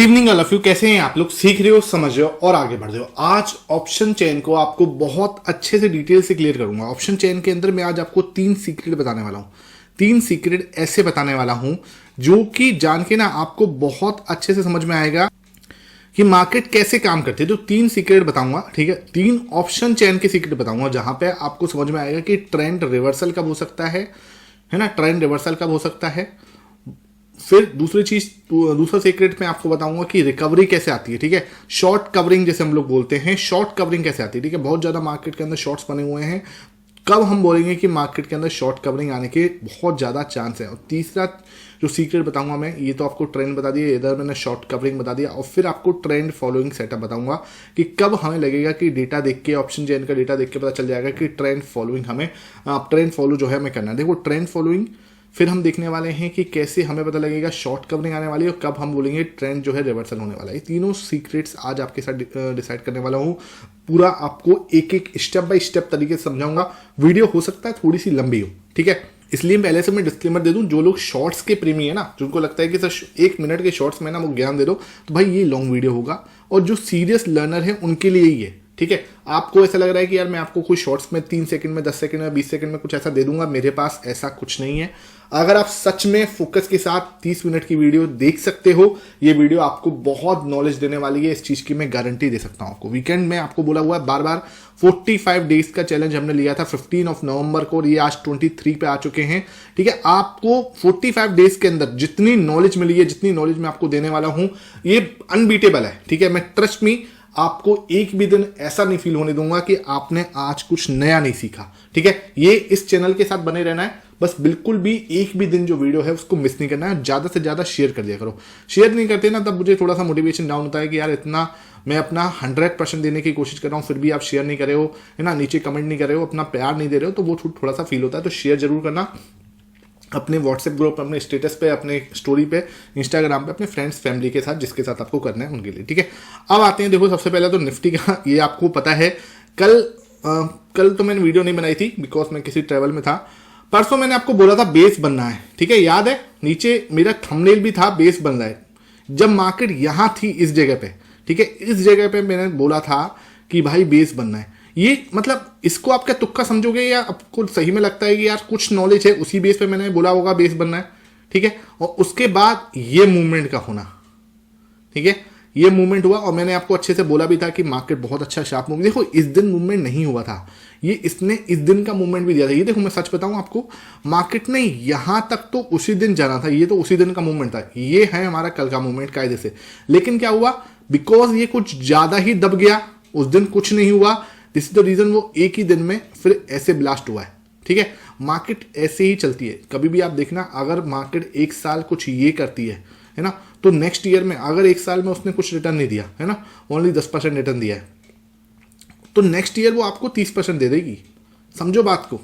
Evening all of you. कैसे हैं आप लोग? सीख रहे हो, समझ रहे हो और आगे बढ़ रहे हो। आज ऑप्शन चेन को आपको बहुत अच्छे से डिटेल से क्लियर करूंगा। ऑप्शन चेन के अंदर मैं आज आपको 3 सीक्रेट बताने वाला हूं। 3 सीक्रेट ऐसे बताने वाला हूं जो कि जान के ना आपको बहुत अच्छे से समझ में आएगा कि मार्केट कैसे काम करती है। तो 3 सीक्रेट बताऊंगा, ठीक है। 3 ऑप्शन चेन के सीक्रेट बताऊंगा जहां पे आपको समझ में आएगा कि ट्रेंड रिवर्सल कब हो सकता है ना, ट्रेंड रिवर्सल कब हो सकता है। फिर दूसरा सीक्रेट मैं आपको बताऊंगा कि रिकवरी कैसे आती है, ठीक है। शॉर्ट कवरिंग जैसे हम लोग बोलते हैं, शॉर्ट कवरिंग कैसे आती है, ठीक है। बहुत ज्यादा मार्केट के अंदर शॉर्ट्स बने हुए हैं, कब हम बोलेंगे कि मार्केट के अंदर शॉर्ट कवरिंग आने के बहुत ज्यादा चांस है। और तीसरा जो सीक्रेट बताऊंगा मैं, ये तो आपको ट्रेंड बता दिया, इधर मैंने शॉर्ट कवरिंग बता दिया, और फिर आपको ट्रेंड फॉलोइंग सेटअप बताऊंगा कि कब हमें लगेगा कि डेटा देख के, ऑप्शन चेन का डेटा देख के पता चल जाएगा कि ट्रेंड फॉलोइंग हमें ट्रेंड फॉलो जो है हमें करना है। देखो ट्रेंड फॉलोइंग, फिर हम देखने वाले हैं कि कैसे हमें पता लगेगा शॉर्ट कवरिंग आने वाली है और कब हम बोलेंगे ट्रेंड जो है रिवर्सल होने वाला है। ये तीनों सीक्रेट्स आज आपके साथ डिसाइड करने वाला हूँ। पूरा आपको एक एक स्टेप बाय स्टेप तरीके से समझाऊंगा। वीडियो हो सकता है थोड़ी सी लंबी हो, ठीक है। इसलिए पहले से मैं डिस्क्लेमर दे दूं, जो लोग शॉर्ट्स के प्रेमी है ना, जिनको लगता है कि सर 1 मिनट के शॉर्ट्स में ना वो ज्ञान दे दो, तो भाई ये लॉन्ग वीडियो होगा। और जो सीरियस लर्नर है उनके लिए ही है, ठीक है। आपको ऐसा लग रहा है कि यार मैं आपको कुछ शॉर्ट्स में 3 सेकंड में, 10 सेकंड में, 20 सेकंड में कुछ ऐसा दे दूंगा, मेरे पास ऐसा कुछ नहीं है। अगर आप सच में फोकस के साथ 30 मिनट की वीडियो देख सकते हो, ये वीडियो आपको बहुत नॉलेज देने वाली है, इस चीज की मैं गारंटी दे सकता हूं आपको। वीकेंड में आपको बोला हुआ है बार बार, 45 डेज का चैलेंज हमने लिया था 15 नवंबर को, और ये आज 23 पे आ चुके हैं, ठीक है। आपको 45 डेज के अंदर जितनी नॉलेज मिली है, जितनी नॉलेज मैं आपको देने वाला हूं, ये अनबीटेबल है, ठीक है। मैं ट्रस्ट मी, आपको एक भी दिन ऐसा नहीं फील होने दूंगा कि आपने आज कुछ नया नहीं सीखा, ठीक है। ये इस चैनल के साथ बने रहना है, बस बिल्कुल भी एक भी दिन जो वीडियो है उसको मिस नहीं करना है। ज्यादा से ज्यादा शेयर कर दिया करो। शेयर नहीं करते ना, तब मुझे थोड़ा सा मोटिवेशन डाउन होता है कि यार इतना मैं अपना 100% देने की कोशिश कर रहा हूं, फिर भी आप शेयर नहीं कर रहे हो, है ना, नीचे कमेंट नहीं कर रहे हो, अपना प्यार नहीं दे रहे हो, तो वो थोड़ा सा फील होता है। तो शेयर जरूर करना अपने व्हाट्सएप ग्रुप, अपने स्टेटस पे, अपने स्टोरी पे, इंस्टाग्राम पे, अपने फ्रेंड्स फैमिली के साथ, जिसके साथ आपको करना है उनके लिए, ठीक है। अब आते हैं, देखो सबसे पहले तो निफ्टी का, ये आपको पता है कल तो मैंने वीडियो नहीं बनाई थी बिकॉज मैं किसी ट्रैवल में था। परसों मैंने आपको बोला था बेस बनना है, ठीक है, याद है। नीचे मेरा थंबनेल भी था, बेस बन रहा है। जब मार्केट यहां थी इस जगह पे, ठीक है, इस जगह पे मैंने बोला था कि भाई बेस बनना है। ये मतलब इसको आप क्या तुक्का समझोगे या आपको सही में लगता है कि यार कुछ नॉलेज है, उसी बेस पे मैंने बोला होगा बेस बनना है, ठीक है। और उसके बाद ये मूवमेंट का होना, ठीक है, ये मूवमेंट हुआ। और मैंने आपको अच्छे से बोला भी था कि मार्केट बहुत अच्छा शार्प मूवमेंट, देखो इस दिन मूवमेंट नहीं हुआ था, ये इसने इस दिन का मूवमेंट भी दिया था। ये देखो मैं सच बताऊं आपको, मार्केट ने यहां तक तो उसी दिन जाना था, ये तो उसी दिन का मूवमेंट था। ये है हमारा कल का मूवमेंट कायदे से। लेकिन क्या हुआ, बिकॉज ये कुछ ज्यादा ही दब गया, उस दिन कुछ नहीं हुआ। दिस इज द रीजन वो एक ही दिन में फिर ऐसे ब्लास्ट हुआ है, ठीक है। मार्केट ऐसे ही चलती है, कभी भी आप देखना, अगर मार्केट 1 साल कुछ ये करती है ना, तो नेक्स्ट ईयर में अगर 1 साल में उसने कुछ रिटर्न नहीं दिया है ना, ओनली 10% रिटर्न दिया है, तो नेक्स्ट ईयर वो आपको 30% दे देगी। समझो बात को,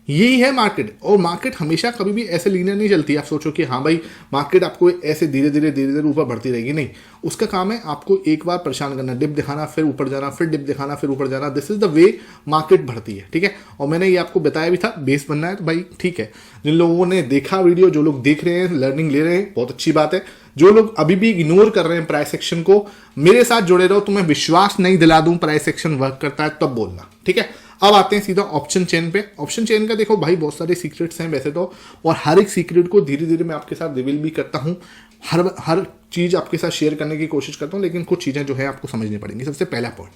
यही है मार्केट। और मार्केट हमेशा कभी भी ऐसे लीनियर नहीं चलती। आप सोचो कि हाँ भाई मार्केट आपको ऐसे धीरे धीरे ऊपर बढ़ती रहेगी, नहीं। उसका काम है आपको एक बार परेशान करना, डिप दिखाना, फिर ऊपर जाना, फिर डिप दिखाना, फिर ऊपर जाना। This is the way market बढ़ती है, ठीक है। और मैंने ये आपको बताया भी था, बेस बनना है, तो भाई ठीक है। जिन लोगों ने देखा वीडियो, जो लोग देख रहे हैं, लर्निंग ले रहे हैं, बहुत अच्छी बात है। जो लोग अभी भी इग्नोर कर रहे हैं प्राइस एक्शन को, मेरे साथ जुड़े रहो, तुम्हें विश्वास नहीं दिला दूं प्राइस एक्शन वर्क करता है तब बोलना, ठीक है। अब आते हैं सीधा ऑप्शन चेन पे। ऑप्शन चेन का देखो भाई बहुत सारे सीक्रेट्स हैं वैसे तो, और हर एक सीक्रेट को धीरे धीरे मैं आपके साथ रिवील भी करता हूं। हर चीज आपके साथ शेयर करने की कोशिश करता हूं, लेकिन कुछ चीजें जो है आपको समझनी पड़ेंगी। सबसे पहला पॉइंट,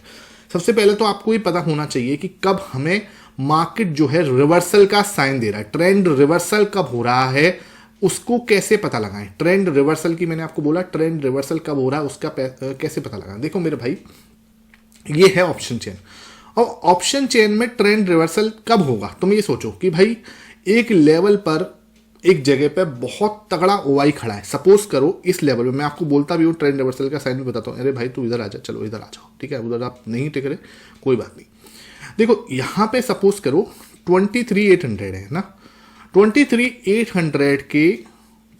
सबसे पहले तो आपको ये पता होना चाहिए कि कब हमें मार्केट जो है रिवर्सल का साइन दे रहा है, ट्रेंड रिवर्सल कब हो रहा है, उसको कैसे पता लगाएं। ट्रेंड रिवर्सल की मैंने आपको बोला, ट्रेंड रिवर्सल कब हो रहा है उसका कैसे पता लगाएं। देखो मेरे भाई, ये है ऑप्शन चेन, और ऑप्शन चेन में ट्रेंड रिवर्सल कब होगा। तुम ये सोचो कि भाई एक लेवल पर, एक जगह पे बहुत तगड़ा ओवाई खड़ा है, सपोज करो इस लेवल में, मैं आपको बोलता भी हूँ ट्रेंड रिवर्सल का साइन भी बताता हूँ, अरे भाई तू इधर आ जा, चलो इधर आ जाओ, ठीक है। उधर आप नहीं टिक रहे, कोई बात नहीं। देखो यहां पे सपोज करो 23,800 है ना, 23,800 के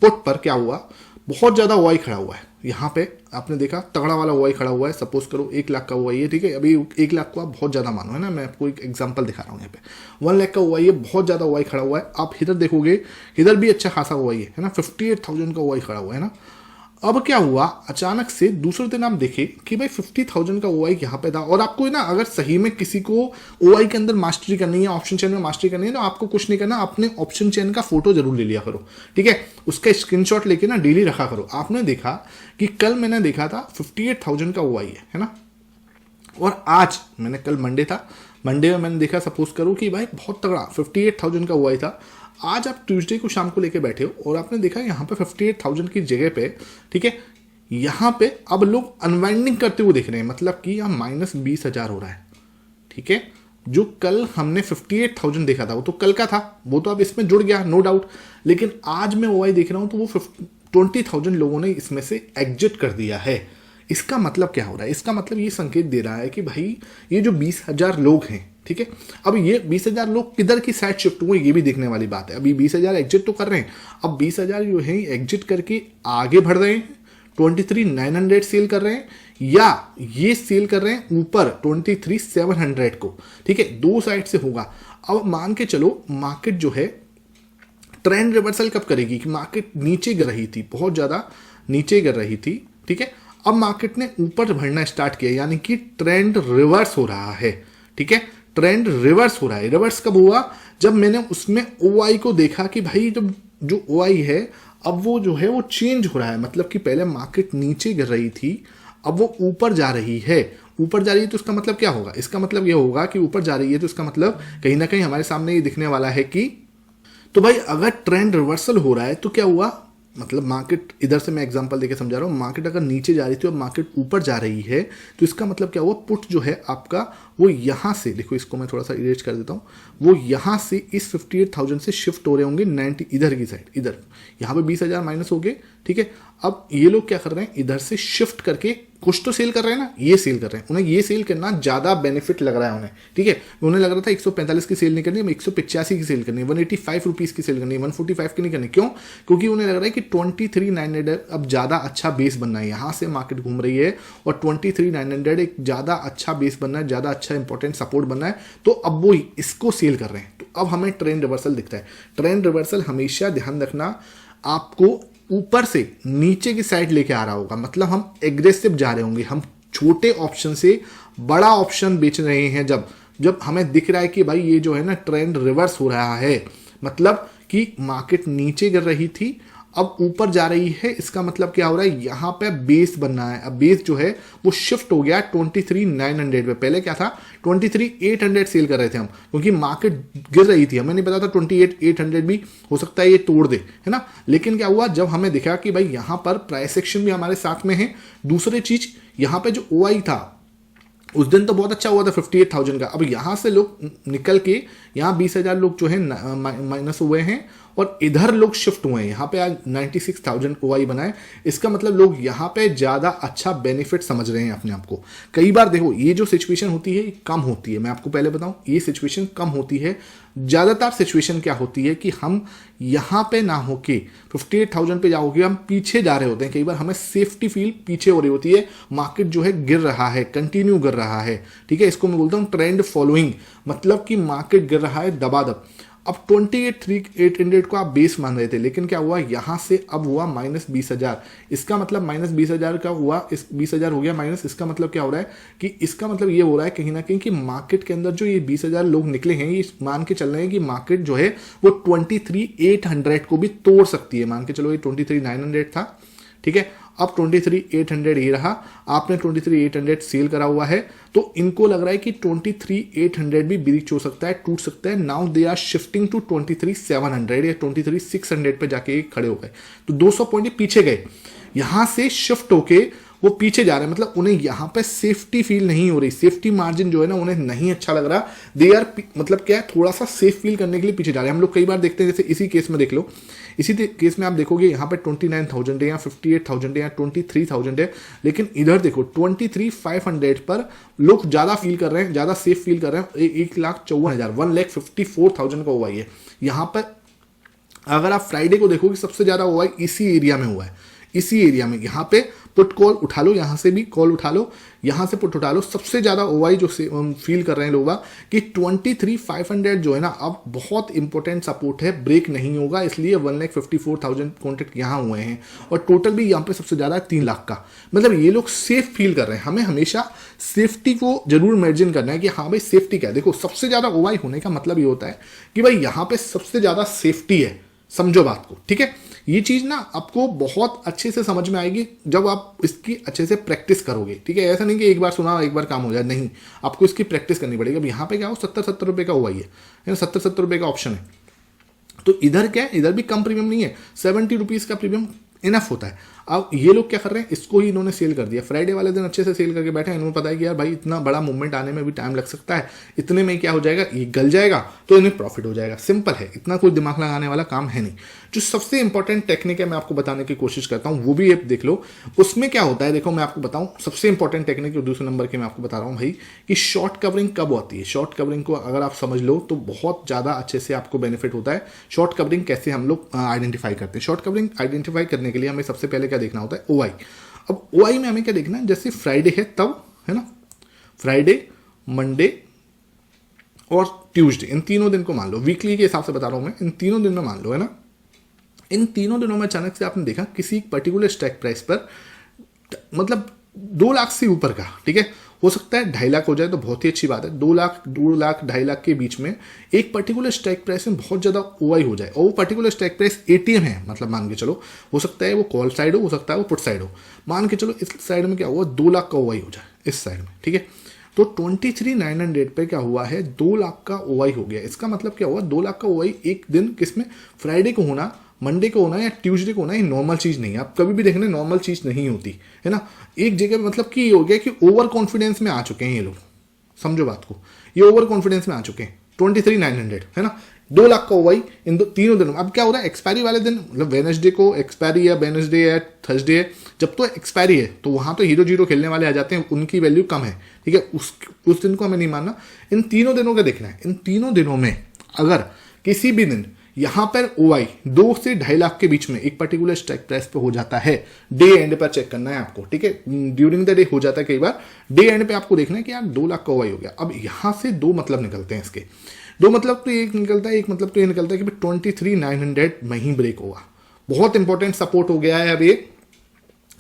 पुट पर क्या हुआ, बहुत ज्यादा ओवाई खड़ा हुआ है। यहाँ पे आपने देखा तगड़ा वाला ओवाई खड़ा हुआ है, सपोज करो 1 लाख का ओवाई है, ठीक है। अभी 1 लाख को आप बहुत ज्यादा मानो, है ना, मैं आपको एक एग्जांपल दिखा रहा हूँ। यहाँ पे 1 लाख का ओवाई है, बहुत ज्यादा ओवाई खड़ा हुआ है। आप इधर देखोगे, इधर भी अच्छा खासा ओवाई है ना, 58,000 का ओवाई खड़ा हुआ है ना। अब क्या हुआ, अचानक से दूसरे दिन आप देखें कि भाई 50,000 का ओआई यहाँ पे था। और आपको ना अगर सही में किसी को ओआई के अंदर मास्टरी करनी है, ऑप्शन चेन में मास्टरी करनी है, तो आपको कुछ नहीं करना, अपने ऑप्शन चेन का फोटो जरूर ले लिया करो, ठीक है। उसका स्क्रीनशॉट लेके ना डेली रखा करो। आपने देखा कि कल मैंने देखा था 58,000 का ओआई है ना, और आज मैंने, कल मंडे था, मंडे में मैंने देखा, सपोज करो कि भाई बहुत तगड़ा 58,000 का ओआई था। आज आप ट्यूसडे को शाम को लेके बैठे हो और आपने देखा यहाँ पे 58,000 की जगह पे, ठीक है, यहाँ पे अब लोग अनवाइंडिंग करते हुए दिख रहे हैं, मतलब कि यहाँ -20,000 हो रहा है, ठीक है। जो कल हमने 58,000 देखा था वो तो कल का था, वो तो अब इसमें जुड़ गया, नो डाउट। लेकिन आज मैं ओआई देख रहा हूँ तो वो 20,000 लोगों ने इसमें से एग्जिट कर दिया है। इसका मतलब क्या हो रहा है? इसका मतलब ये संकेत दे रहा है कि भाई ये जो 20,000 लोग हैं, ठीक है, अब ये 20,000 लोग किधर की साइड शिफ्ट हुए ये भी देखने वाली बात है। अभी 20,000 एग्जिट तो कर रहे हैं, अब 20,000 जो है एग्जिट करके आगे बढ़ रहे हैं, 23,900 सेल कर रहे हैं, या ये सेल कर रहे हैं ऊपर 23,700 को, ठीक है। दो साइड से होगा। अब मान के चलो मार्केट जो है ट्रेंड रिवर्सल कब करेगी, कि मार्केट नीचे गिर रही थी, बहुत ज्यादा नीचे गिर रही थी, ठीक है। अब मार्केट ने ऊपर बढ़ना स्टार्ट किया, यानी कि ट्रेंड रिवर्स हो रहा है, ठीक है। ट्रेंड रिवर्स हो रहा है। रिवर्स कब हुआ? जब मैंने उसमें ओआई को देखा कि भाई जब जो ओआई है अब वो जो है वो चेंज हो रहा है, मतलब कि पहले मार्केट नीचे गिर रही थी, अब वो ऊपर जा रही है। ऊपर जा रही है तो इसका मतलब क्या होगा? इसका मतलब ये होगा कि ऊपर जा रही है तो इसका मतलब कहीं ना कहीं हमारे सामने ये दिखने वाला है कि, तो भाई अगर ट्रेंड रिवर्सल हो रहा है तो क्या हुआ, मतलब मार्केट, इधर से मैं एग्जांपल देके समझा रहा हूँ, मार्केट अगर नीचे जा रही थी और मार्केट ऊपर जा रही है तो इसका मतलब क्या हुआ, पुट जो है आपका वो यहाँ से, देखो इसको मैं थोड़ा सा इरेज कर देता हूँ, वो यहाँ से इस 58,000 से शिफ्ट हो रहे होंगे 90 इधर की साइड, इधर यहाँ पे 20,000 माइनस हो गए, ठीक है। अब ये लोग क्या कर रहे हैं, इधर से शिफ्ट करके कुछ तो सेल कर रहे हैं ना, ये सेल कर रहे हैं, उन्हें ये सेल करना ज्यादा बेनिफिट लग रहा है उन्हें, ठीक है। उन्हें लग रहा था 145 की सेल नहीं करनी, 185 की सेल करनी, 185 रुपीज की सेल करनी, 145 की नहीं करनी। क्यों? क्योंकि उन्हें लग रहा है कि 23,900 अब ज्यादा अच्छा बेस बनना है, यहां से मार्केट घूम रही है और 23,900 एक ज्यादा अच्छा बेस बनना है, ज्यादा अच्छा इंपॉर्टेंट सपोर्ट बनना है, तो अब वो इसको सेल कर रहे हैं। तो अब हमें ट्रेंड रिवर्सल दिखता है। ट्रेंड रिवर्सल हमेशा ध्यान रखना आपको ऊपर से नीचे की साइड लेके आ रहा होगा, मतलब हम एग्रेसिव जा रहे होंगे, हम छोटे ऑप्शन से बड़ा ऑप्शन बेच रहे हैं। जब जब हमें दिख रहा है कि भाई ये जो है ना ट्रेंड रिवर्स हो रहा है, मतलब कि मार्केट नीचे गिर रही थी अब ऊपर जा रही है, इसका मतलब क्या हो रहा है, यहां पे बेस बनना है। अब बेस जो है वो शिफ्ट हो गया 23,900 पे। पहले क्या था, 23,800 सेल कर रहे थे हम, क्योंकि मार्केट गिर रही थी, हमें नहीं पता था 28,800 भी हो सकता है ये तोड़ दे, है ना। लेकिन क्या हुआ, जब हमें दिखा कि भाई यहां पर प्राइस एक्शन भी हमारे साथ में है, दूसरी चीज यहां पे जो ओआई था उस दिन तो बहुत अच्छा हुआ था 58,000 का, अब यहां से लोग निकल के यहाँ 20,000 लोग जो है माइनस हुए हैं और इधर लोग शिफ्ट हुए हैं, यहाँ पे आज 96,000 ओआई बनाए। इसका मतलब लोग यहाँ पे ज्यादा अच्छा बेनिफिट समझ रहे हैं अपने आप को। कई बार देखो ये जो सिचुएशन होती है कम होती है, मैं आपको पहले बताऊं ये सिचुएशन कम होती है। ज्यादातर सिचुएशन क्या होती है कि हम यहाँ पे ना होके 58,000 पे जाओगे, हम पीछे जा रहे होते हैं, कई बार हमें सेफ्टी फील पीछे हो रही होती है, मार्केट जो है गिर रहा है, कंटिन्यू गिर रहा है, ठीक है। इसको मैं बोलता हूँ ट्रेंड फॉलोइंग, मतलब कि मार्केट गिर रहा है दबादब। अब 28,800 को आप बेस मान रहे थे, लेकिन क्या हुआ, यहां से अब हुआ -20,000। इसका मतलब -20,000 का हुआ, इस 20,000 हो गया माइनस। इसका मतलब क्या हो रहा है कि इसका मतलब ये हो रहा है कहीं ना कहीं कि मार्केट के अंदर जो ये 20,000 लोग निकले हैं, ये मान के चल रहे हैं कि मार्केट जो है वो 23,800 को भी तोड़ सकती है। मान के चलो ये 23,900 था, ठीक है। अब 23,800 ये रहा, आपने 23,800 सेल करा हुआ है, तो इनको लग रहा है कि 23,800 भी ब्रीच हो सकता है, टूट सकता है। Now they are shifting to 23,700 या 23,600 पे जाके खड़े हो गए, तो 200 पॉइंट पीछे गए, यहां से शिफ्ट होके वो पीछे जा रहे हैं, मतलब उन्हें यहां पे सेफ्टी फील नहीं हो रही, सेफ्टी मार्जिन जो है ना उन्हें नहीं अच्छा लग रहा। दे आर मतलब क्या है, थोड़ा सा सेफ फील करने के लिए पीछे जा रहे हैं। हम लोग कई बार देखते हैं, जैसे इसी केस में देख लो, इसी केस में आप देखोगे यहाँ पे 29,000 है या 58,000 है या 23,000 है, लेकिन इधर देखो 23,500 पर लोग ज्यादा फील कर रहे हैं, ज्यादा सेफ फील कर रहे हैं। 1,54,000 1,54,000 का हुआ है यहाँ पर। अगर आप फ्राइडे को देखोगे सबसे ज्यादा हुआ है इसी एरिया में हुआ है, इसी एरिया में यहाँ पे पुट कॉल उठा लो, यहाँ से भी कॉल उठा लो, यहाँ से पुट उठा लो। सबसे ज़्यादा ओवाई जो फील कर रहे हैं लोग कि 23,500 जो है ना अब बहुत इंपॉर्टेंट सपोर्ट है, ब्रेक नहीं होगा, इसलिए 1,54,000 कॉन्ट्रैक्ट यहाँ हुए हैं और टोटल भी यहाँ पे सबसे ज़्यादा 3 लाख का। मतलब ये लोग सेफ फील कर रहे हैं। हमें हमेशा सेफ्टी को जरूर मेंशन करना है कि हाँ भाई सेफ्टी क्या है। देखो सबसे ज़्यादा ओवाई होने का मतलब ये होता है कि भाई यहाँ पे सबसे ज़्यादा सेफ्टी है, समझो बात को, ठीक है। ये चीज़ ना आपको बहुत अच्छे से समझ में आएगी जब आप इसकी अच्छे से प्रैक्टिस करोगे, ठीक है। ऐसा नहीं कि एक बार सुना एक बार काम हो जाए, नहीं, आपको इसकी प्रैक्टिस करनी पड़ेगी। अब यहाँ पे क्या हो 70-70 रुपये का हुआ ही है, 70-70 रुपये का ऑप्शन है। तो इधर क्या है, इधर भी कम प्रीमियम नहीं है, 70 रुपीज़ का प्रीमियम इनफ होता है। अब ये लोग क्या कर रहे हैं, इसको ही इन्होंने सेल कर दिया। फ्राइडे वाले दिन अच्छे से सेल करके बैठे हैं, इन्होंने पता है कि यार भाई इतना बड़ा मूवमेंट आने में भी टाइम लग सकता है, इतने में क्या हो जाएगा, ये गल जाएगा तो इन्हें प्रॉफिट हो जाएगा। सिंपल है, इतना कोई दिमाग लगाने वाला काम है नहीं। जो सबसे इंपॉर्टेंट टेक्निक है मैं आपको बताने की कोशिश करता हूँ, वो भी आप देख लो। उसमें क्या होता है, देखो मैं आपको बताऊँ सबसे इंपॉर्टेंट टेक्निक जो दूसरे नंबर की मैं आपको बता रहा हूँ भाई, कि शॉर्ट कवरिंग कब होती है। शॉर्ट कवरिंग को अगर आप समझ लो तो बहुत ज़्यादा अच्छे से आपको बेनिफिट होता है। शॉर्ट कवरिंग कैसे हम लोग आइडेंटिफाई करते हैं, शॉर्ट कवरिंग आइडेंटिफाई करने के लिए हमें सबसे पहले क्या देखना होता है, ओआई। अब ओआई में हमें क्या देखना है, जैसे फ्राइडे है तब, है ना, फ्राइडे, मंडे और ट्यूसडे, इन तीनों दिन को मान लो, वीकली के हिसाब से बता रहा हूं मैं, इन तीनों दिन में मान लो, है ना। इन तीनों दिनों में अचानक से आपने देखा किसी पर्टिकुलर स्ट्राइक प्राइस पर मतलब 2 लाख से ऊपर का, ठीक है, हो सकता है 2.5 लाख हो जाए तो बहुत ही अच्छी बात है। 2 लाख, 2 लाख 2.5 लाख के बीच में एक पर्टिकुलर स्ट्राइक प्राइस में बहुत ज़्यादा ओआई हो जाए और वो पर्टिकुलर स्ट्राइक प्राइस एटीएम है, मतलब मान के चलो हो सकता है वो कॉल साइड हो सकता है वो पुट साइड हो। मान के चलो इस साइड में क्या हुआ, 2 लाख का ओआई हो जाए इस साइड में, ठीक है। तो 23,900 पे क्या हुआ है, 2 लाख का ओआई हो गया। इसका मतलब क्या हुआ, 2 लाख का ओआई एक दिन किसमें, फ्राइडे को होना, मंडे को होना या ट्यूसडे को होना, ये नॉर्मल चीज़ नहीं है। आप कभी भी देखना नॉर्मल चीज़ नहीं होती है ना। एक जगह मतलब कि ये हो गया कि ओवर कॉन्फिडेंस में आ चुके हैं ये लोग, समझो बात को, ये ओवर कॉन्फिडेंस में आ चुके हैं। 23,900 है ना, 2 लाख का ओवाई इन तीनों दिनों। अब क्या हो रहा है, एक्सपायरी वाले दिन मतलब वेडनेसडे को एक्सपायरी है, वेडनेसडे है, थर्सडे है, जब तो एक्सपायरी है तो वहां तो 0-0 खेलने वाले आ जाते हैं, उनकी वैल्यू कम है, ठीक है। उस दिन को हमें नहीं मानना, इन तीनों दिनों का देखना है। इन तीनों दिनों में अगर किसी भी दिन यहां पर ओआई 2 से 2.5 लाख के बीच में एक पर्टिकुलर स्ट्राइक प्राइस पे हो जाता है, डे एंड पर चेक करना है आपको, ठीक है। ड्यूरिंग द डे हो जाता है कई बार, डे एंड पे आपको देखना है कि यार 2 लाख का ओआई हो गया। अब यहां से 2 मतलब निकलते हैं इसके, 2 मतलब तो एक निकलता है, एक मतलब तो ये निकलता है कि 23,900 में ही ब्रेक होगा। बहुत इंपॉर्टेंट सपोर्ट हो गया है अब ये,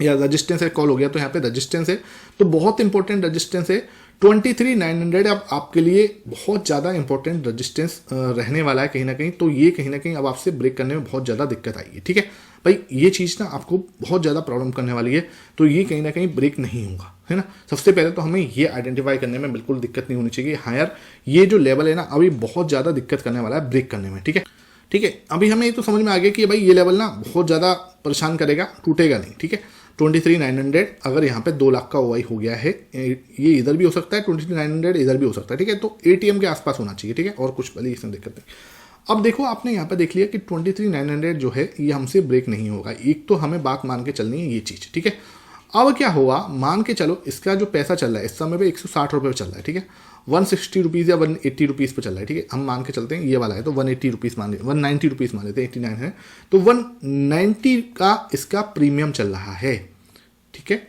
या रजिस्टेंस है, कॉल हो गया तो यहाँ पे रजिस्टेंस है, तो बहुत इंपॉर्टेंट रजिस्टेंस है 23,900। अब आपके लिए बहुत ज़्यादा इंपॉर्टेंट रजिस्टेंस रहने वाला है कहीं ना कहीं। तो ये कहीं ना कहीं अब आपसे ब्रेक करने में बहुत ज़्यादा दिक्कत आई है, ठीक है भाई। ये चीज़ ना आपको बहुत ज़्यादा प्रॉब्लम करने वाली है, तो ये कहीं ना कहीं ब्रेक नहीं होगा, है ना। सबसे पहले तो हमें ये आइडेंटिफाई करने में बिल्कुल दिक्कत नहीं होनी चाहिए, हाँ यार ये जो लेवल है ना अभी बहुत ज़्यादा दिक्कत करने वाला है ब्रेक करने में, ठीक है। ठीक है, अभी हमें ये तो समझ में आ गया कि भाई ये लेवल ना बहुत ज़्यादा परेशान करेगा, टूटेगा नहीं, ठीक है। 23,900 अगर यहाँ पे 2 लाख का ओआई हो गया है, ये इधर भी हो सकता है, 23,900 इधर भी हो सकता है, ठीक है। तो एटीएम के आसपास होना चाहिए, ठीक है, और कुछ भले इसमें दिक्कत नहीं। अब देखो आपने यहाँ पे देख लिया कि 23,900 जो है ये हमसे ब्रेक नहीं होगा। एक तो हमें बात मान के चलनी है ये चीज़, ठीक है। अब क्या हुआ, मान के चलो इसका जो पैसा चल रहा है इस समय पे 160 रुपये चल रहा है, ठीक है। 160 रुपीज़ या 180 रुपीज़ पे चल रहा है, ठीक है। हम मान के चलते हैं ये वाला है तो 180 रुपीज़ मान लेते, 190 रुपीज़ मान लेते हैं, 89 है तो 190 का इसका प्रीमियम चल रहा है, ठीक है।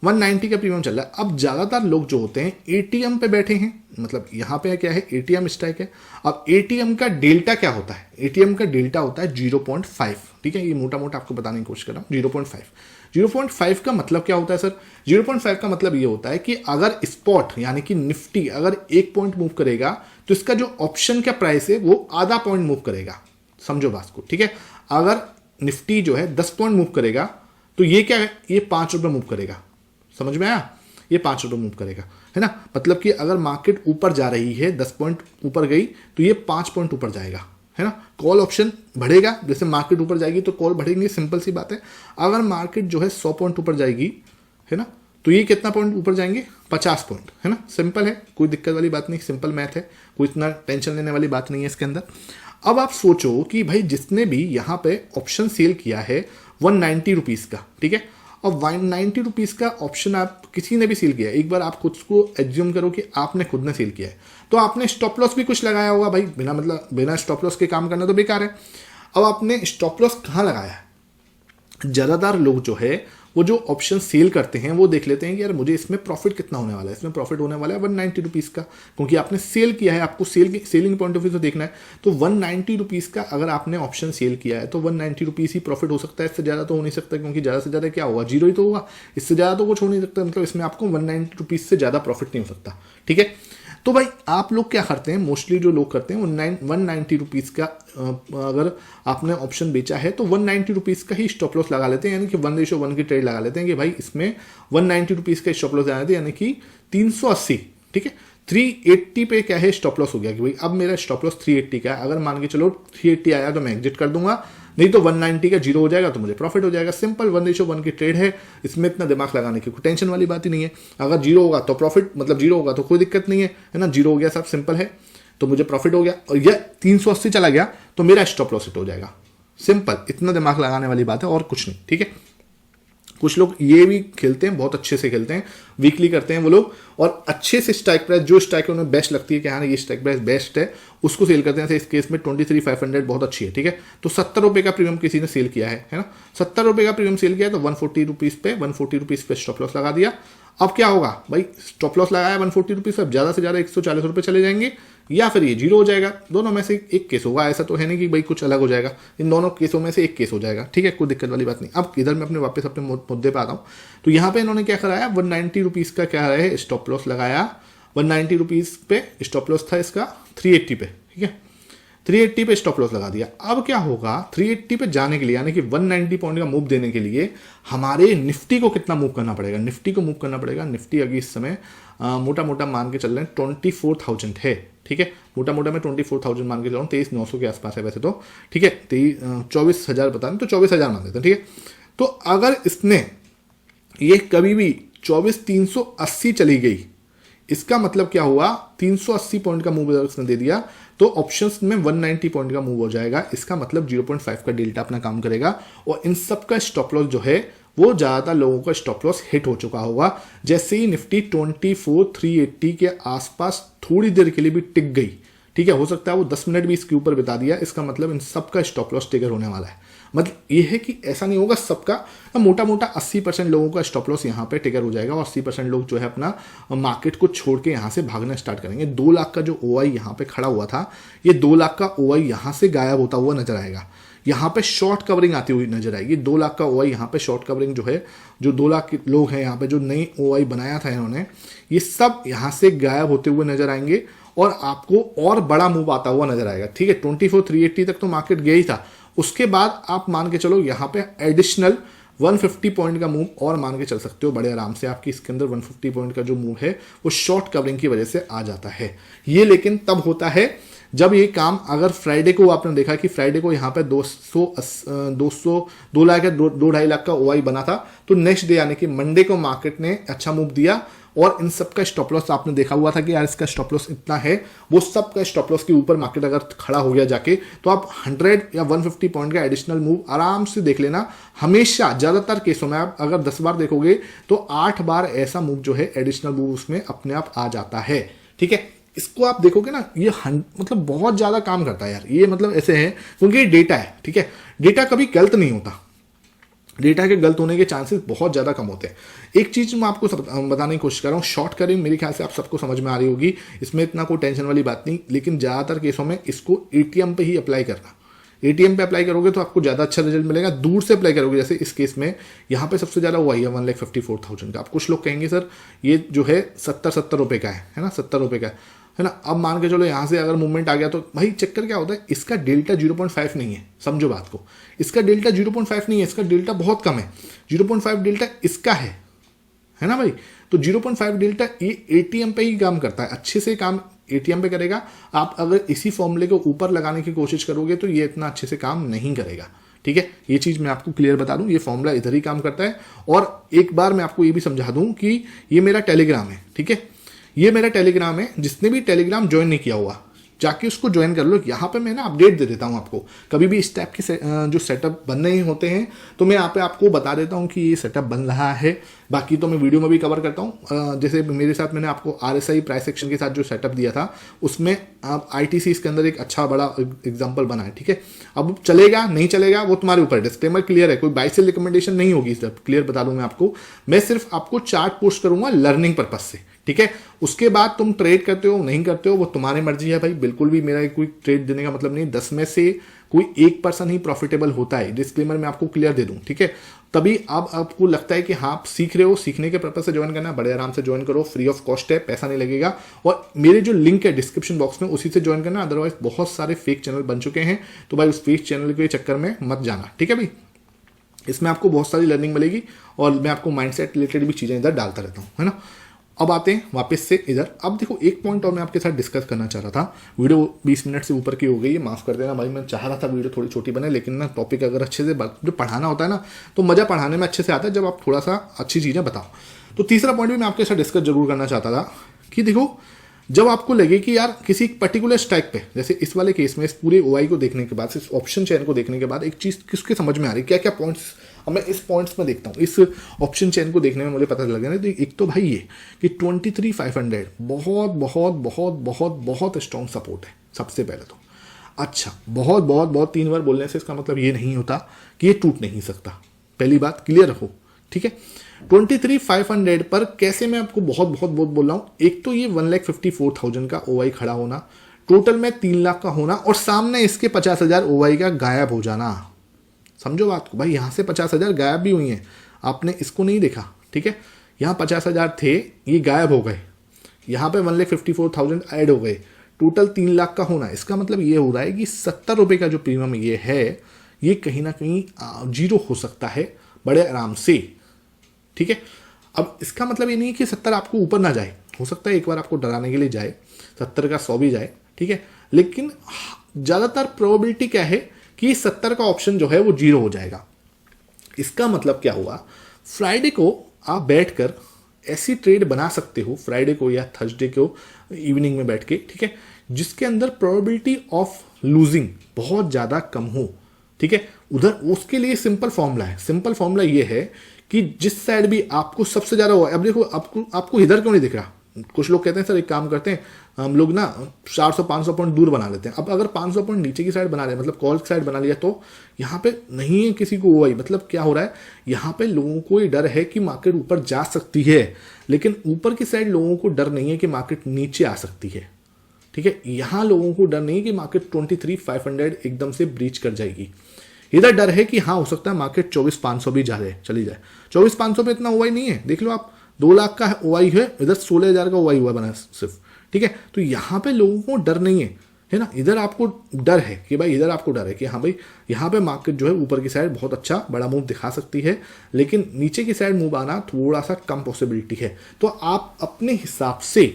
190 का प्रीमियम चल रहा है। अब ज़्यादातर लोग जो होते हैं एटीएम पे बैठे हैं, मतलब यहाँ पे क्या है, एटीएम स्ट्राइक है। अब एटीएम का डेल्टा क्या होता है, एटीएम का डेल्टा होता है 0.5, ठीक है। ये मोटा मोटा आपको बताने की कोशिश कर रहा हूँ, 0.5। 0.5 का मतलब क्या होता है सर, 0.5 का मतलब ये होता है कि अगर स्पॉट यानी कि निफ्टी अगर 1 पॉइंट मूव करेगा तो इसका जो ऑप्शन का प्राइस है वो आधा पॉइंट मूव करेगा, समझो बात को, ठीक है। अगर निफ्टी जो है 10 पॉइंट मूव करेगा तो ये क्या है, ये 5 रुपये मूव करेगा, समझ में आया, ये 5 रुपये मूव करेगा, है ना। मतलब कि अगर मार्केट ऊपर जा रही है 10 पॉइंट ऊपर गई तो ये 5 पॉइंट ऊपर जाएगा, है ना। कॉल ऑप्शन बढ़ेगा, जैसे मार्केट ऊपर जाएगी तो कॉल बढ़ेंगे, सिंपल सी बात है। अगर मार्केट जो है 100 पॉइंट ऊपर जाएगी, है ना, तो ये कितना पॉइंट ऊपर जाएंगे, 50 पॉइंट, है ना। सिंपल है, कोई दिक्कत वाली बात नहीं, सिंपल मैथ है, कोई इतना टेंशन लेने वाली बात नहीं है इसके अंदर। अब आप सोचो कि भाई जिसने भी यहाँ पे ऑप्शन सेल किया है 190 रुपीज़ का, ठीक है, और 190 रुपीज़ का ऑप्शन आप किसी ने भी सेल किया है, एक बार आप खुद को एज्यूम करो कि आपने खुद ने सेल किया है, तो आपने स्टॉप लॉस भी कुछ लगाया होगा भाई, बिना स्टॉप लॉस के काम करना तो बेकार है। अब आपने स्टॉप लॉस कहाँ लगाया है, ज़्यादातर लोग जो है वो जो ऑप्शन सेल करते हैं वो देख लेते हैं कि यार मुझे इसमें प्रॉफिट कितना होने वाला है, इसमें प्रॉफिट होने वाला है 190 रुपीज़ का, क्योंकि आपने सेल किया है, आपको सेलिंग पॉइंट ऑफ व्यू से देखना है। तो 190 रुपीज़ का अगर आपने ऑप्शन सेल किया है तो 190 रुपीज़ ही प्रॉफिट हो सकता है, इससे ज़्यादा तो हो नहीं सकता, क्योंकि ज़्यादा से ज़्यादा क्या होगा, जीरो ही तो होगा, इससे ज़्यादा तो कुछ हो नहीं सकता। मतलब इसमें आपको 190 रुपीज़ से ज़्यादा प्रॉफिट नहीं हो सकता, ठीक है। तो भाई आप लोग क्या करते हैं, मोस्टली जो लोग करते हैं वो 190 रुपीज़ का अगर आपने ऑप्शन बेचा है तो 190 रुपीज़ का ही स्टॉप लॉस लगा लेते हैं, यानी कि 1:1 की ट्रेड लगा लेते हैं कि भाई इसमें 190 रुपीज़ का स्टॉप लॉस लगा लेते हैं, यानी कि 380, ठीक है। 380 पे क्या है स्टॉप लॉस हो गया कि भाई अब मेरा स्टॉप लॉस 380 का है, अगर मान के चलो 380 आया तो मैं एग्जिट कर दूंगा, नहीं तो 190 का जीरो हो जाएगा तो मुझे प्रॉफिट हो जाएगा। सिंपल 1:1 की ट्रेड है, इसमें इतना दिमाग लगाने की कोई टेंशन वाली बात ही नहीं है। अगर जीरो होगा तो प्रॉफिट, मतलब जीरो होगा तो कोई दिक्कत नहीं है ना, जीरो हो गया सब सिंपल है, तो मुझे प्रॉफिट हो गया, और यह 380 चला गया तो मेरा स्टॉप लॉस हिट हो जाएगा। सिंपल, इतना दिमाग लगाने वाली बात है और कुछ नहीं, ठीक है। कुछ लोग ये भी खेलते हैं, बहुत अच्छे से खेलते हैं, वीकली करते हैं वो लोग, और अच्छे से स्ट्राइक प्राइस, जो स्ट्राइक उन्हें बेस्ट लगती है कि हाँ ये स्ट्राइक प्राइस बेस्ट है, उसको सेल करते हैं। इस केस में 23,500 बहुत अच्छी है, ठीक है। तो 70 रुपये का प्रीमियम किसी ने सेल किया है ना, 70 रुपये का प्रीमियम सेल किया है तो 140 रुपीज़ पे स्टॉप लॉस लगा दिया। अब क्या होगा भाई, स्टॉप लॉस लगाया 140 रुपीज़ पे, ज़्यादा से ज़्यादा 140 रुपये चले जाएंगे, या फिर ये जीरो हो जाएगा। दोनों में से एक केस होगा, ऐसा तो है नहीं कि भाई कुछ अलग हो जाएगा, इन दोनों केसों में से एक केस हो जाएगा, ठीक है, कोई दिक्कत वाली बात नहीं। अब इधर मैं वापस अपने मुद्दे पे आता हूँ। तो यहाँ पे इन्होंने क्या कराया, 190 रुपीज़ का क्या है स्टॉप लॉस लगाया, 190 रुपीज़ पे स्टॉप लॉस था इसका 380 पे, ठीक है, 380 पे स्टॉप लॉस लगा दिया। अब क्या होगा, 380 पे जाने के लिए, यानी कि 190 पॉइंट का मूव देने के लिए हमारे निफ्टी को कितना मूव करना पड़ेगा, निफ्टी को मूव करना पड़ेगा। निफ्टी अभी इस समय मोटा मोटा मान के चल रहे हैं 24,000 है, ठीक है, मोटा मोटा मैं 24,000 मान के चल रहा हूँ, 23,900 के आसपास है वैसे तो, ठीक है, 24,000 बता दें तो 24,000 मान देते हैं, ठीक है। तो अगर इसने ये कभी भी 24,380 चली गई, इसका मतलब क्या हुआ, 380 पॉइंट का मूव उसने दे दिया तो ऑप्शंस में 190 पॉइंट का मूव हो जाएगा। इसका मतलब 0.5 का डेल्टा अपना काम करेगा, और इन सब का स्टॉप लॉस जो है वो ज़्यादातर लोगों का स्टॉप लॉस हिट हो चुका होगा। जैसे ही निफ्टी 24,380 के आसपास थोड़ी देर के लिए भी टिक गई, ठीक है, हो सकता है वो 10 मिनट भी इसके ऊपर बिता दिया, इसका मतलब इन सब का स्टॉप लॉस ट्रिगर होने वाला है। मतलब ये है कि ऐसा नहीं होगा सबका, मोटा मोटा 80% लोगों का स्टॉप लॉस यहाँ पे ट्रिगर हो जाएगा, और 80% लोग जो है अपना मार्केट को छोड़ के यहाँ से भागना स्टार्ट करेंगे। 2 लाख का जो ओआई यहाँ पे खड़ा हुआ था, ये 2 लाख का ओआई यहाँ से गायब होता हुआ नजर आएगा, यहाँ पे शॉर्ट कवरिंग आती हुई नजर आएगी। 2 लाख का ओआई यहाँ पे शॉर्ट कवरिंग जो है, जो 2 लाख के लोग हैं यहाँ पे जो नई ओआई बनाया था इन्होंने, ये सब यहाँ से गायब होते हुए नजर आएंगे, और आपको और बड़ा मूव आता हुआ नजर आएगा, ठीक है। 24,380 तक तो मार्केट गया ही था, उसके बाद आप मान के चलो यहाँ पे एडिशनल 150 पॉइंट का मूव और मान के चल सकते हो बड़े आराम से। आपकी इसके अंदर 150 पॉइंट का जो मूव है वो शॉर्ट कवरिंग की वजह से आ जाता है। ये लेकिन तब होता है जब ये काम, अगर फ्राइडे को आपने देखा कि फ्राइडे को यहाँ पे 2 लाख या 2.5 लाख का ओआई बना था, तो नेक्स्ट डे यानी कि मंडे को मार्केट ने अच्छा मूव दिया, और इन सब का स्टॉप लॉस आपने देखा हुआ था कि यार इसका स्टॉप लॉस इतना है, वो सब का स्टॉप लॉस के ऊपर मार्केट अगर खड़ा हो गया जाके, तो आप 100 या 150 पॉइंट का एडिशनल मूव आराम से देख लेना। हमेशा ज़्यादातर केसों में आप अगर 10 बार देखोगे तो 8 बार ऐसा मूव जो है एडिशनल मूव उसमें अपने आप आ जाता है, ठीक है। इसको आप देखोगे ना, ये मतलब बहुत ज़्यादा काम करता है यार, ये मतलब ऐसे है क्योंकि ये डेटा है, ठीक है, डेटा कभी गलत नहीं होता, डेटा के गलत होने के चांसेस बहुत ज़्यादा कम होते हैं। एक चीज़ मैं आपको बताने की कोशिश कर रहा हूँ, शॉर्ट कवरिंग मेरे ख्याल से आप सबको समझ में आ रही होगी, इसमें इतना कोई टेंशन वाली बात नहीं, लेकिन ज़्यादातर केसों में इसको एटीएम पे ही अप्लाई करना। एटीएम पे अप्लाई करोगे तो आपको ज़्यादा अच्छा रिजल्ट मिलेगा, दूर से अप्लाई करोगे, जैसे इस केस में यहाँ पे सबसे ज़्यादा हुआ है 1,54,000 का। आप कुछ लोग कहेंगे सर ये जो है 70 रुपये का है ना, 70 रुपये का है ना। अब मान के चलो यहाँ से अगर मूवमेंट आ गया तो भाई चक्कर क्या होता है, इसका डेल्टा 0.5 नहीं है, समझो बात को, इसका डेल्टा 0.5 नहीं है, इसका डेल्टा बहुत कम है। 0.5 डेल्टा इसका है ना भाई। तो 0.5 डेल्टा ये एटीएम पे ही काम करता है, अच्छे से काम एटीएम पे करेगा। आप अगर इसी फॉर्मूले को ऊपर लगाने की कोशिश करोगे तो ये इतना अच्छे से काम नहीं करेगा, ठीक है। ये चीज़ मैं आपको क्लियर बता दूं, ये फॉर्मूला इधर ही काम करता है। और एक बार मैं आपको ये भी समझा दूं कि ये मेरा टेलीग्राम है, ठीक है, ये मेरा टेलीग्राम है। जिसने भी टेलीग्राम ज्वाइन नहीं किया हुआ, जाके उसको ज्वाइन कर लो। यहाँ पे मैं ना अपडेट दे देता हूँ आपको, कभी भी इस टाइप के जो सेटअप बन रहे होते हैं तो मैं यहाँ पे आपको बता देता हूँ कि ये सेटअप बन रहा है। बाकी तो मैं वीडियो में भी कवर करता हूँ। जैसे मेरे साथ मैंने आपको RSI प्राइस एक्शन के साथ जो सेटअप दिया था उसमें आप ITC इसके अंदर एक अच्छा बड़ा एग्जाम्पल बना है, ठीक है। अब चलेगा नहीं चलेगा वो तुम्हारे ऊपर, डिस्क्लेमर क्लियर है, कोई बाय सेल रिकमेंडेशन नहीं होगी, सब क्लियर बता दूं मैं आपको। मैं सिर्फ आपको चार्ट पोस्ट करूंगा लर्निंग पर्पज से, ठीक है। उसके बाद तुम ट्रेड करते हो नहीं करते हो वो तुम्हारी मर्जी है भाई, बिल्कुल भी मेरा कोई ट्रेड देने का मतलब नहीं। 10 में से कोई 1% ही प्रॉफिटेबल होता है, डिस्क्लेमर मैं आपको क्लियर दे दूं, ठीक है। तभी अब आपको लगता है कि हाँ आप सीख रहे हो, सीखने के पर्पज से ज्वाइन करना, बड़े आराम से ज्वाइन करो, फ्री ऑफ कॉस्ट है, पैसा नहीं लगेगा। और मेरे जो लिंक है डिस्क्रिप्शन बॉक्स में उसी से ज्वाइन करना, अदरवाइज बहुत सारे फेक चैनल बन चुके हैं, तो भाई उस फेक चैनल के चक्कर में मत जाना, ठीक है भाई। इसमें आपको बहुत सारी लर्निंग मिलेगी और मैं आपको माइंडसेट रिलेटेड भी चीज़ें इधर डालता रहता हूँ, है ना। अब आते हैं वापस से इधर। अब देखो एक पॉइंट और मैं आपके साथ डिस्कस करना चाह रहा था। वीडियो 20 मिनट से ऊपर की हो गई है, माफ़ कर देना भाई, मैं चाह रहा था वीडियो थोड़ी छोटी बने, लेकिन ना टॉपिक अगर अच्छे से जो पढ़ाना होता है ना तो मज़ा पढ़ाने में अच्छे से आता है जब आप थोड़ा सा अच्छी चीज़ें बताओ। तो तीसरा पॉइंट भी मैं आपके साथ डिस्कस जरूर करना चाहता था कि देखो जब आपको लगे कि यार किसी पर्टिकुलर स्ट्राइक पे, जैसे इस वाले केस में इस पूरे OI को देखने के बाद, इस ऑप्शन चेन को देखने के बाद एक चीज़ किसके समझ में आ रही, क्या क्या पॉइंट्स, अब मैं इस पॉइंट्स में देखता हूँ, इस ऑप्शन चेन को देखने में मुझे पता लग गया ना। तो एक तो भाई ये कि 23,500 बहुत बहुत बहुत बहुत बहुत स्ट्रॉन्ग सपोर्ट है सबसे पहले तो। अच्छा, बहुत बहुत बहुत 3 बार बोलने से इसका मतलब ये नहीं होता कि ये टूट नहीं सकता, पहली बात क्लियर रखो, ठीक है। 23,500 पर कैसे मैं आपको बहुत बहुत बहुत बोल रहा हूं, एक तो ये 1,54,000 का OI खड़ा होना, टोटल में 3 लाख का होना, और सामने इसके 50,000 OI का गायब हो जाना। समझो बात को भाई, यहां से 50,000 गायब भी हुई हैं, आपने इसको नहीं देखा, ठीक है। यहां 50,000 थे, ये गायब हो गए, यहां पे 1,54,000 ऐड हो गए, टोटल 3 लाख का होना। इसका मतलब ये हो रहा है कि 70 रुपए का जो प्रीमियम ये है, ये कहीं ना कहीं जीरो हो सकता है बड़े आराम से, ठीक है। अब इसका मतलब ये नहीं है कि 70 आपको ऊपर ना जाए, हो सकता है एक बार आपको डराने के लिए जाए, 70 का 100 भी जाए, ठीक है। लेकिन ज्यादातर प्रोबेबिलिटी क्या है कि 70 का ऑप्शन जो है वो जीरो हो जाएगा। इसका मतलब क्या हुआ, फ्राइडे को आप बैठकर ऐसी ट्रेड बना सकते हो, फ्राइडे को या थर्सडे को इवनिंग में बैठ के, ठीक है, जिसके अंदर प्रोबेबिलिटी ऑफ लूजिंग बहुत ज्यादा कम हो, ठीक है। उधर उसके लिए सिंपल फॉर्मूला है, सिंपल फॉर्मूला ये है कि जिस साइड भी आपको सबसे ज्यादा हुआ, अब देखो आपको इधर क्यों नहीं दिख रहा, कुछ लोग कहते हैं सर एक काम करते हैं हम लोग ना 400-500 पॉइंट दूर बना लेते हैं। अब अगर 500 पॉइंट नीचे की साइड बना लिया, मतलब कॉल की साइड बना लिया, तो यहाँ पे नहीं है किसी को OI, मतलब क्या हो रहा है, यहाँ पे लोगों को ये डर है कि मार्केट ऊपर जा सकती है, लेकिन ऊपर की साइड लोगों को डर नहीं है कि मार्केट नीचे आ सकती है, ठीक है। यहाँ लोगों को डर नहीं है कि मार्केट 23,500 एकदम से ब्रीच कर जाएगी, इधर डर है कि हाँ हो सकता है मार्केट 24,500 भी चली जाए। 24,500 पे इतना OI नहीं है, देख लो आप, 2 लाख का OI है, इधर 16,000 का OI हुआ बना सिर्फ, ठीक है। तो यहाँ पे लोगों को डर नहीं है ना, इधर आपको डर है कि भाई, इधर आपको डर है कि हाँ भाई यहाँ पे मार्केट जो है ऊपर की साइड बहुत अच्छा बड़ा मूव दिखा सकती है, लेकिन नीचे की साइड मूव आना थोड़ा सा कम पॉसिबिलिटी है। तो आप अपने हिसाब से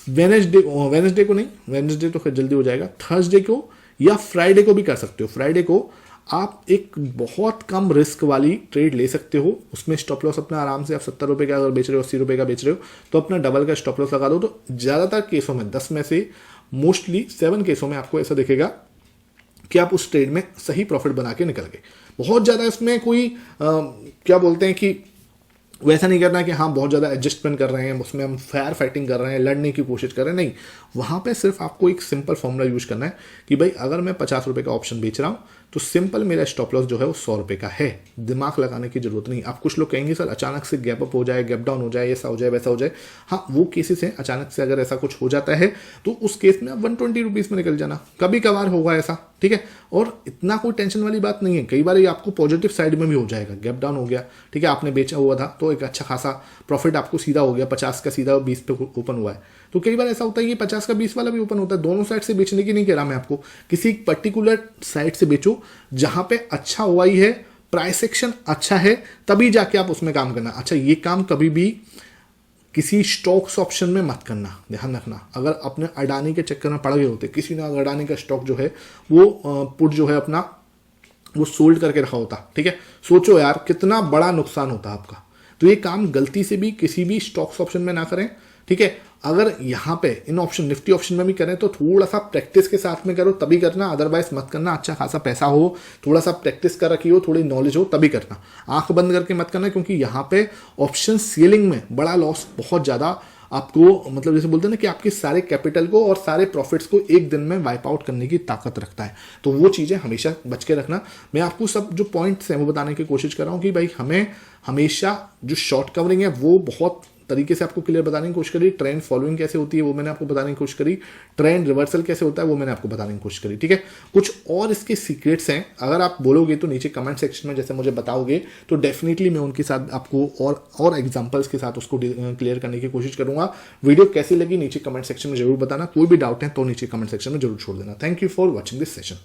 वेनेसडे को नहीं, वेनेसडे तो फिर जल्दी हो जाएगा, थर्सडे को या फ्राइडे को भी कर सकते हो। फ्राइडे को आप एक बहुत कम रिस्क वाली ट्रेड ले सकते हो, उसमें स्टॉप लॉस अपना आराम से, आप 70 रुपए का अगर बेच रहे हो, 80 रुपए का बेच रहे हो, तो अपना डबल का स्टॉप लॉस लगा दो। तो ज्यादातर केसों में 10 में से मोस्टली 7 केसों में आपको ऐसा दिखेगा कि आप उस ट्रेड में सही प्रॉफिट बना के निकल गए। बहुत ज्यादा इसमें कोई क्या बोलते हैं कि वैसा नहीं करना कि हाँ बहुत ज़्यादा एडजस्टमेंट कर रहे हैं, उसमें हम फायर फाइटिंग कर रहे हैं, लड़ने की कोशिश कर रहे हैं, नहीं। वहाँ पे सिर्फ आपको एक सिंपल फॉर्मूला यूज करना है कि भाई अगर मैं 50 रुपये का ऑप्शन बेच रहा हूँ तो सिंपल मेरा स्टॉप लॉस जो है वो 100 रुपये का है, दिमाग लगाने की जरूरत नहीं। आप कुछ लोग कहेंगे सर अचानक से गैप अप हो जाए, गैप डाउन हो जाए, ऐसा हो जाए वैसा हो जाए, हाँ वो केसेस हैं, अचानक से अगर ऐसा कुछ हो जाता है तो उस केस में आप 120 रुपीज़ में निकल जाना, कभी कभार होगा ऐसा, ठीक है। और इतना कोई टेंशन वाली बात नहीं है, कई बार ये आपको पॉजिटिव साइड में भी हो जाएगा, गैप डाउन हो गया, ठीक है, आपने बेचा हुआ था तो एक अच्छा खासा प्रॉफिट आपको सीधा हो गया, 50 का सीधा 20 पे ओपन हुआ है। तो कई बार ऐसा होता है कि 50 का 20 वाला भी ओपन होता है, दोनों साइड से बेचने की नहीं कह रहा मैं आपको, किसी पर्टिकुलर साइड से बेचो जहां पे अच्छा OI है, प्राइस एक्शन अच्छा है, तभी जाके आप उसमें काम करना। अच्छा, ये काम कभी भी किसी स्टॉक्स ऑप्शन में मत करना, ध्यान रखना। अगर अपने अडानी के चक्कर में पड़ गए होते, किसी ने अगर अडानी का स्टॉक जो है वो पुट जो है अपना वो सोल्ड करके रखा होता, ठीक है, सोचो यार कितना बड़ा नुकसान होता आपका। तो ये काम गलती से भी किसी भी स्टॉक्स ऑप्शन में ना करें, ठीक है। अगर यहाँ पे इन ऑप्शन निफ्टी ऑप्शन में भी करें तो थोड़ा सा प्रैक्टिस के साथ में करो तभी करना, अदरवाइज मत करना। अच्छा खासा पैसा हो, थोड़ा सा प्रैक्टिस कर रखी हो, थोड़ी नॉलेज हो तभी करना, आंख बंद करके मत करना, क्योंकि यहाँ पे ऑप्शन सेलिंग में बड़ा लॉस बहुत ज्यादा आपको, मतलब जैसे बोलते हैं ना कि आपके सारे कैपिटल को और सारे प्रॉफिट्स को एक दिन में वाइप आउट करने की ताकत रखता है। तो वो चीजें हमेशा बच के रखना। मैं आपको सब जो पॉइंट्स हैं वो बताने की कोशिश कर रहा हूँ कि भाई हमें हमेशा जो शॉर्ट कवरिंग है वो बहुत तरीके से आपको क्लियर बताने की कोशिश करी, ट्रेंड फॉलोइंग कैसे होती है वो मैंने आपको बताने की कोशिश करी, ट्रेंड रिवर्सल कैसे होता है वो मैंने आपको बताने की कोशिश करी, ठीक है। कुछ और इसके सीक्रेट्स हैं, अगर आप बोलोगे तो नीचे कमेंट सेक्शन में जैसे मुझे बताओगे तो डेफिनेटली मैं उनके साथ आपको और एग्जांपल्स के साथ उसको क्लियर करने की कोशिश करूंगा। वीडियो कैसी लगी नीचे कमेंट सेक्शन में जरूर बताना, कोई भी डाउट है तो नीचे कमेंट सेक्शन में जरूर छोड़ देना। Thank you for watching this session.